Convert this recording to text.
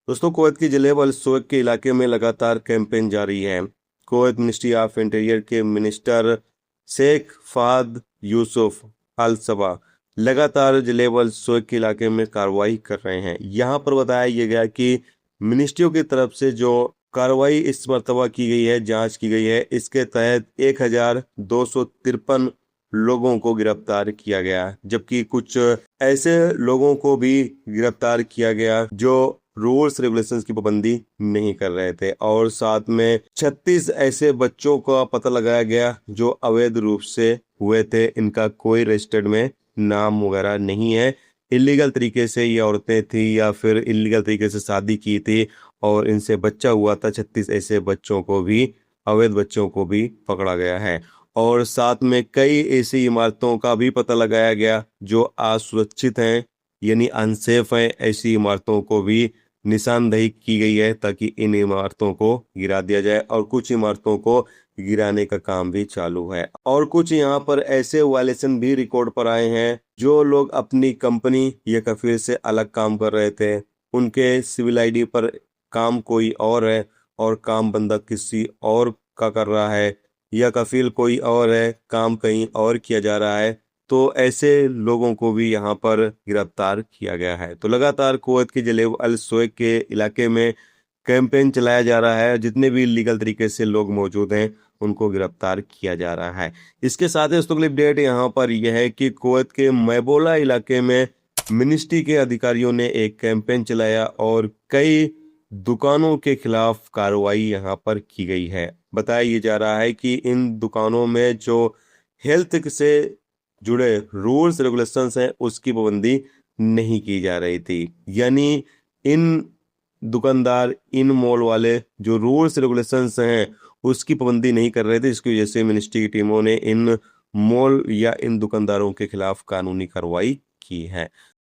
दोस्तों, कुवैत की जनेब अल सुवैक के इलाके में लगातार कैंपेन जारी है। कुवैत मिनिस्ट्री ऑफ इंटीरियर के मिनिस्टर शेख फहद यूसुफ अल सबा लगातार जनेब अल सुवैक के इलाके में कार्रवाई कर रहे हैं। यहाँ पर बताया यह गया कि मिनिस्ट्रियों की तरफ से जो कार्रवाई इस मर्तबा की गई है, जांच की गई है, इसके तहत 1253 लोगों को गिरफ्तार किया गया, जबकि कुछ ऐसे लोगों को भी गिरफ्तार किया गया जो रूल्स रेगुलेशंस की पाबंदी नहीं कर रहे थे। और साथ में 36 ऐसे बच्चों का पता लगाया गया जो अवैध रूप से हुए थे। इनका कोई रजिस्टर्ड में नाम वगैरह नहीं है। इलीगल तरीके से ये औरतें थी या फिर इलीगल तरीके से शादी की थी और इनसे बच्चा हुआ था। 36 ऐसे बच्चों को भी, अवैध बच्चों को भी पकड़ा गया है। और साथ में कई ऐसी इमारतों का भी पता लगाया गया जो असुरक्षित हैं, यानी अनसेफ हैं। ऐसी इमारतों को भी निशानदेही की गई है ताकि इन इमारतों को गिरा दिया जाए, और कुछ इमारतों को गिराने का काम भी चालू है। और कुछ यहाँ पर ऐसे वायलेशन भी रिकॉर्ड पर आए हैं जो लोग अपनी कंपनी या कफील से अलग काम कर रहे थे। उनके सिविल आईडी पर काम कोई और है और काम बंदा किसी और का कर रहा है, या कफील कोई और है, काम कहीं और किया जा रहा है। तो ऐसे लोगों को भी यहाँ पर गिरफ्तार किया गया है। तो लगातार कुवैत के जनेब अल सुवैक के इलाके में कैंपेन चलाया जा रहा है। जितने भी लीगल तरीके से लोग मौजूद हैं उनको गिरफ्तार किया जा रहा है। इसके साथ ही दोस्तों अगली अपडेट यहाँ पर यह है कि कुवैत के मैबोला इलाके में मिनिस्ट्री के अधिकारियों ने एक कैंपेन चलाया और कई दुकानों के खिलाफ कार्रवाई यहाँ पर की गई है। बताया ये जा रहा है कि इन दुकानों में जो हेल्थ से जुड़े रूल्स रेगुलेशंस हैं उसकी पाबंदी नहीं की जा रही थी। यानी इन दुकानदार, इन मॉल वाले जो रूल्स रेगुलेशंस हैं उसकी पाबंदी नहीं कर रहे थे, इसकी वजह से मिनिस्ट्री की टीमों ने इन मॉल या इन दुकानदारों के खिलाफ कानूनी कार्रवाई की है।